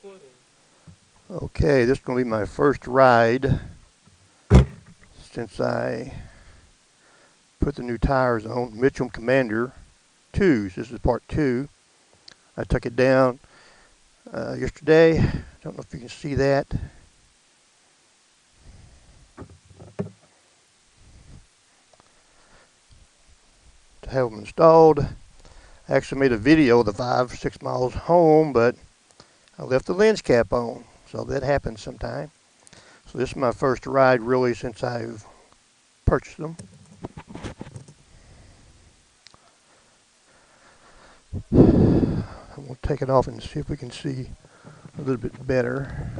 Okay, this is going to be my first ride since I put the new tires on. Michelin Commander 2s. This is part 2. I took it down yesterday. I don't know if you can see that. To have them installed. I actually made a video of the 5-6 miles home, but I left the lens cap on. So that happens sometime. So this is my first ride really since I've purchased them. I'm going to take it off and see if we can see a little bit better.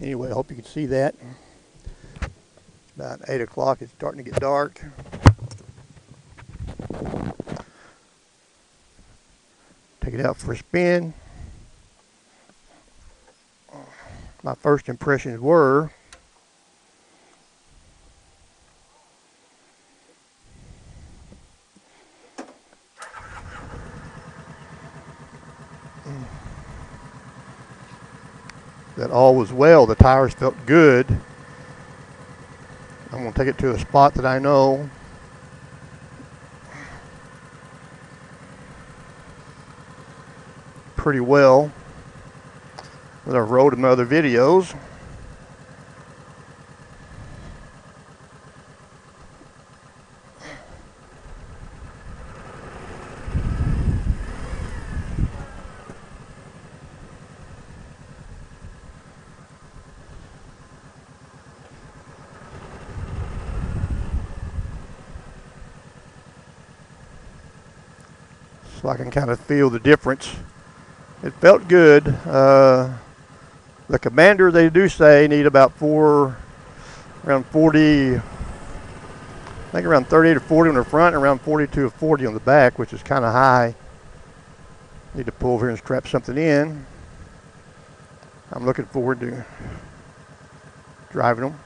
Anyway, I hope you can see that. About 8 o'clock, it's starting to get dark. Take it out for a spin. My first impressions were that all was well. The tires felt good. I'm going to take it to a spot that I know. Pretty well that I've rode in my other videos. So I can kind of feel the difference. It felt good. The Commander, they do say, need about around 40, I think around 38 or 40 on the front, and around 42 or 40 on the back, which is kind of high. Need to pull over here and strap something in. I'm looking forward to driving them.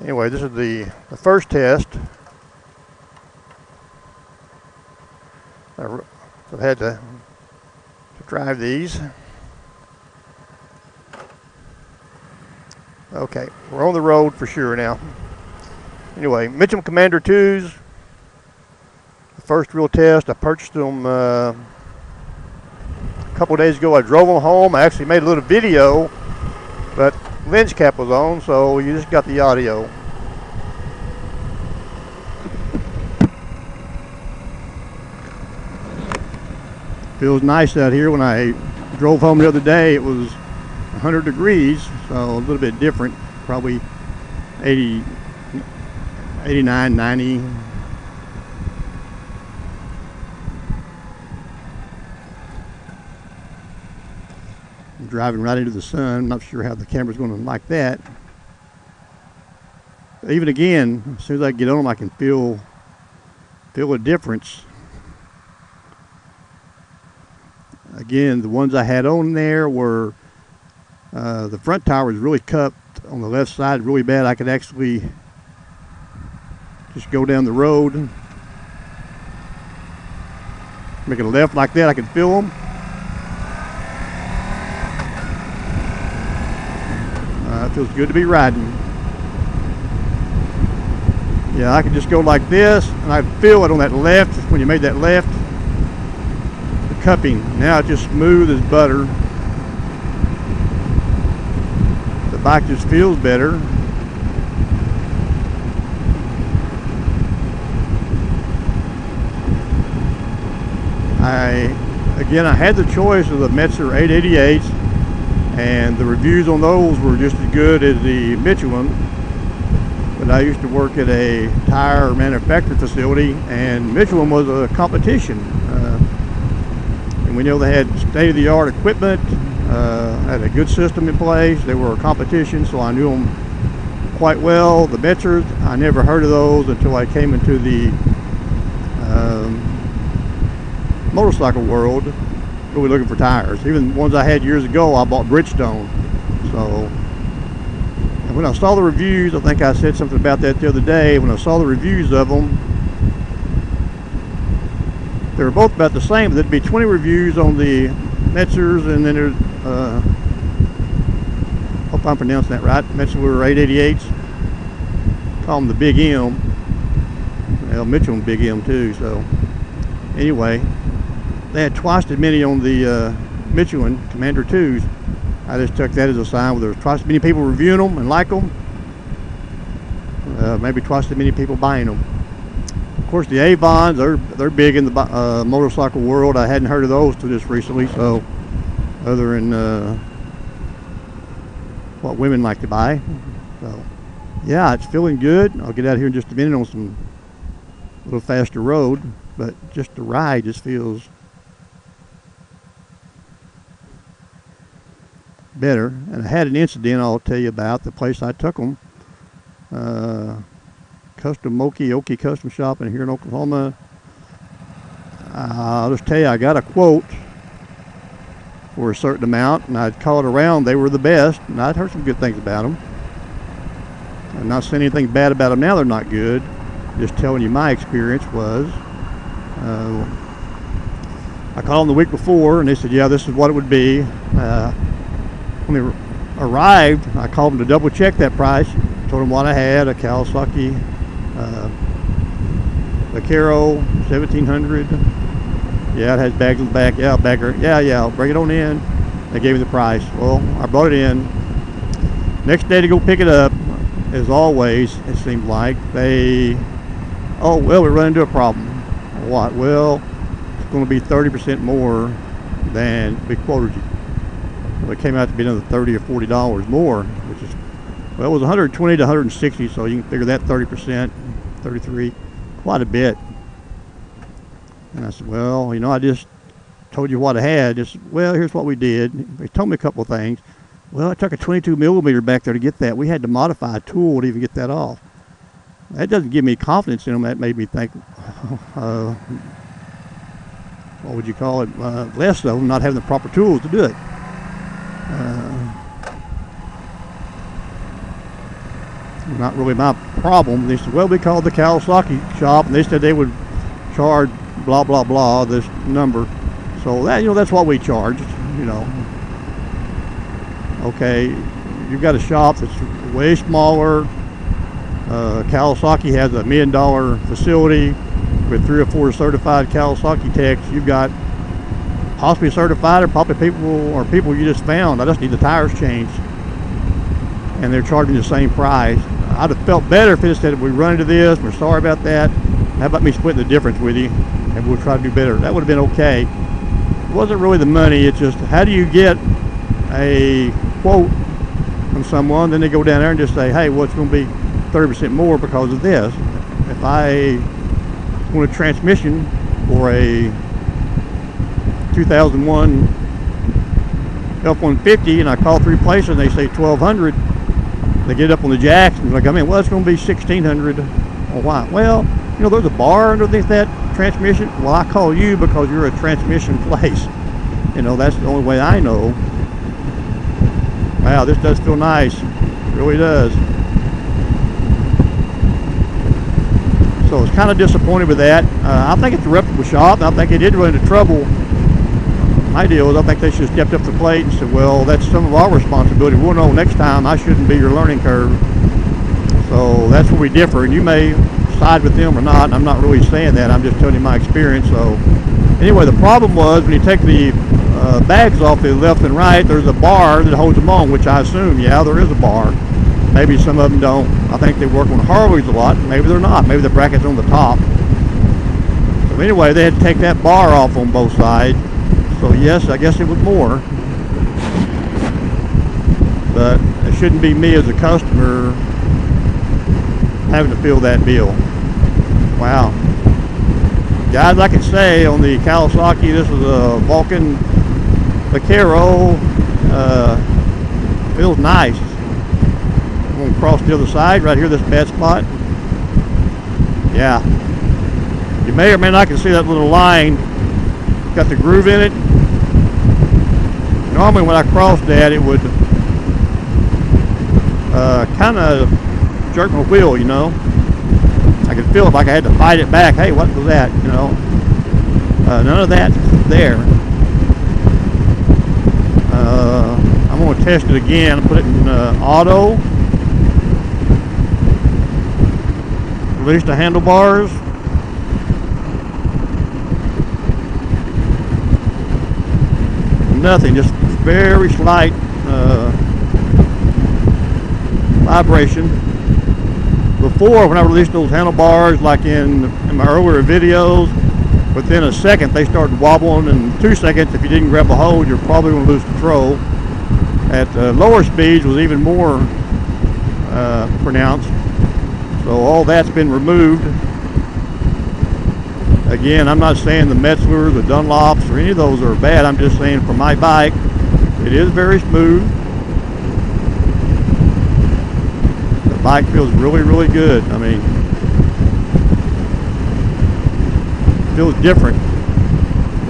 Anyway, this is the first test. I've had to drive these. Okay, we're on the road for sure now. Anyway, Michelin Commander 2s. The first real test. I purchased them a couple of days ago. I drove them home. I actually made a little video, but lens cap was on, so you just got the audio. Feels nice out here. When I drove home the other day, it was 100 degrees, so a little bit different, probably 80, 89, 90. I'm driving right into the sun. I'm not sure how the camera's going to like that. Even again, as soon as I get on them, I can feel a difference. Again, the ones I had on there were the front tire was really cupped on the left side really bad. I could actually just go down the road, make it a left like that. I could feel them. It feels good to be riding. Yeah, I could just go like this, and I'd feel it on that left when you made that left. Cupping. Now it's just smooth as butter. The bike just feels better. I had the choice of the Metzer 888s, and the reviews on those were just as good as the Michelin. But but I used to work at a tire manufacturing facility, and Michelin was a competition. And we know they had state-of-the-art equipment, had a good system in place. They were a competition, so I knew them quite well. The Metzers, I never heard of those until I came into the motorcycle world, really looking for tires. Even ones I had years ago, I bought Bridgestone. So, and when I saw the reviews, I think I said something about that the other day. When I saw the reviews of them, they were both about the same. There'd be 20 reviews on the Metzers, and then there's, hope I'm pronouncing that right, Metzer were 888s. Call them the Big M. Well, Michelin Big M too, so anyway, they had twice as many on the Michelin Commander 2s. I just took that as a sign where there was twice as many people reviewing them and like them. Maybe twice as many people buying them. Of course, the Avons, they're big in the motorcycle world. I hadn't heard of those till just recently, so other than what women like to buy. So yeah, it's feeling good. I'll get out here in just a minute on some little faster road, but just the ride just feels better. And I had an incident I'll tell you about. The place I took them, Okie Custom Shop in here in Oklahoma. I'll just tell you, I got a quote for a certain amount, and I'd call it around. They were the best, and I'd heard some good things about them. I'm not saying anything bad about them now. They're not good. Just telling you my experience was. I called them the week before, and they said, yeah, this is what it would be. When they arrived, I called them to double check that price. Told them what I had, a Kawasaki vaquero 1700. Yeah, it has bags on the back. Yeah, bagger. Yeah, I'll bring it on in. They gave me the price. Well, I brought it in. Next day to go pick it up, as always, it seemed like we run into a problem. What? Well, it's going to be 30% more than we quoted you. Well, it came out to be another $30 or $40 more, which is, well, it was 120 to 160, so you can figure that 30%, 33, quite a bit. And I said, well, I just told you what I had. Well, here's what we did. They told me a couple of things. Well, I took a 22 millimeter back there to get that. We had to modify a tool to even get that off. That doesn't give me confidence in them. That made me think, what would you call it? Less of them not having the proper tools to do it. Not really my problem. They said, well, we called the Kawasaki shop, and they said they would charge blah blah blah this number. So that that's what we charged. Okay, you've got a shop that's way smaller. Kawasaki has $1 million facility with 3 or 4 certified Kawasaki techs. You've got possibly certified or probably people you just found. I just need the tires changed, and they're charging the same price. I'd have felt better if it said, we run into this, we're sorry about that. How about me splitting the difference with you, and we'll try to do better. That would have been okay. It wasn't really the money. It's just, how do you get a quote from someone, then they go down there and just say, hey, well, it's going to be 30% more because of this. If I want a transmission for a 2001 F-150 and I call 3 places and they say $1,200, they get up on the jacks and like, well, it's going to be $1,600. Well, why? Well, there's a bar underneath that transmission. Well, I call you because you're a transmission place. That's the only way I know. Wow, this does feel nice. It really does. So I was kind of disappointed with that. I think it's a reputable shop, and I think they did run into trouble. My deal is I think they should have stepped up the plate and said, well, that's some of our responsibility. We'll know next time. I shouldn't be your learning curve. So that's where we differ, and you may side with them or not, and I'm not really saying that. I'm just telling you my experience. So anyway, the problem was when you take the bags off the left and right, there's a bar that holds them on, which I assume, yeah, there is a bar. Maybe some of them don't. I think they work on Harleys a lot. Maybe they're not. Maybe the bracket's on the top. So anyway, they had to take that bar off on both sides. So yes, I guess it was more. But it shouldn't be me as a customer having to fill that bill. Wow. Guys, I can say on the Kawasaki, this is a Vulcan vaquero. Feels nice. I'm going to cross the other side right here, this bad spot. Yeah. You may or may not can see that little line. Got the groove in it. Normally when I crossed that, it would kind of jerk my wheel, you know. I could feel if I had to fight it back. Hey, what was that? You know, none of that there. I'm going to test it again. Put it in auto. Release the handlebars. Nothing, just very slight vibration. Before, when I released those handlebars, like in my earlier videos, within a second they started wobbling, and 2 seconds, if you didn't grab a hold, you're probably going to lose control. At lower speeds was even more pronounced. So all that's been removed. Again, I'm not saying the Metzlers, the Dunlops, or any of those are bad. I'm just saying for my bike, it is very smooth. The bike feels really, really good. I mean, it feels different.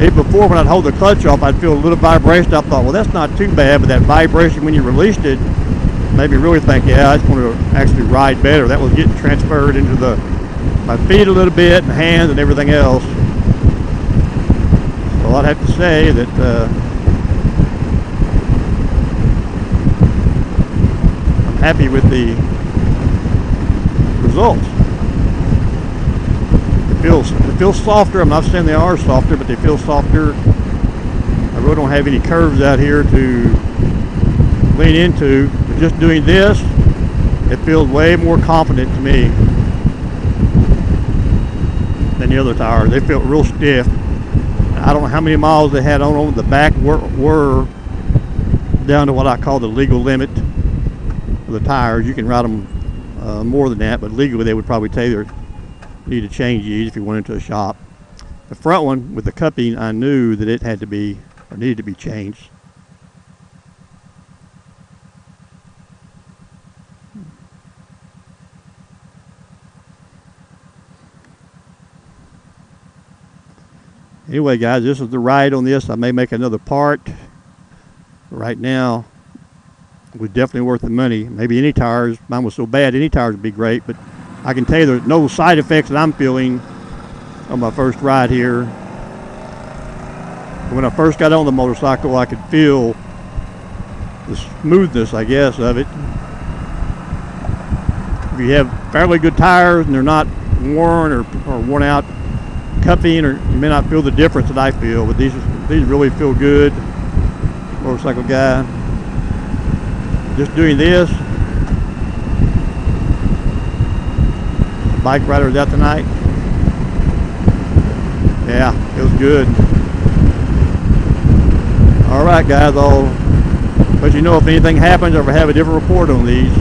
Even before, when I'd hold the clutch off, I'd feel a little vibration. I thought, well, that's not too bad, but that vibration when you released it made me really think, yeah, I just want to actually ride better. That was getting transferred into my feet a little bit, and hands and everything else. So I'd have to say that I'm happy with the results. It feels softer. I'm not saying they are softer, but they feel softer. I really don't have any curves out here to lean into. But just doing this, it feels way more confident to me than the other tires. They felt real stiff. I don't know how many miles they had on them. The back were down to what I call the legal limit of the tires. You can ride them more than that, but legally they would probably tell you you need to change these if you went into a shop. The front one with the cupping, I knew that it had to be, or needed to be changed. Anyway, guys, this is the ride on this. I may make another part. Right now, it was definitely worth the money. Maybe any tires, mine was so bad, any tires would be great, but I can tell you there's no side effects that I'm feeling on my first ride here. When I first got on the motorcycle, I could feel the smoothness, I guess, of it. If you have fairly good tires and they're not worn or worn out, cupping, or you may not feel the difference that I feel, but these really feel good. Motorcycle guy. Just doing this. Bike riders out tonight. Yeah, feels good. All right, guys, I'll let you know if anything happens or if I have a different report on these.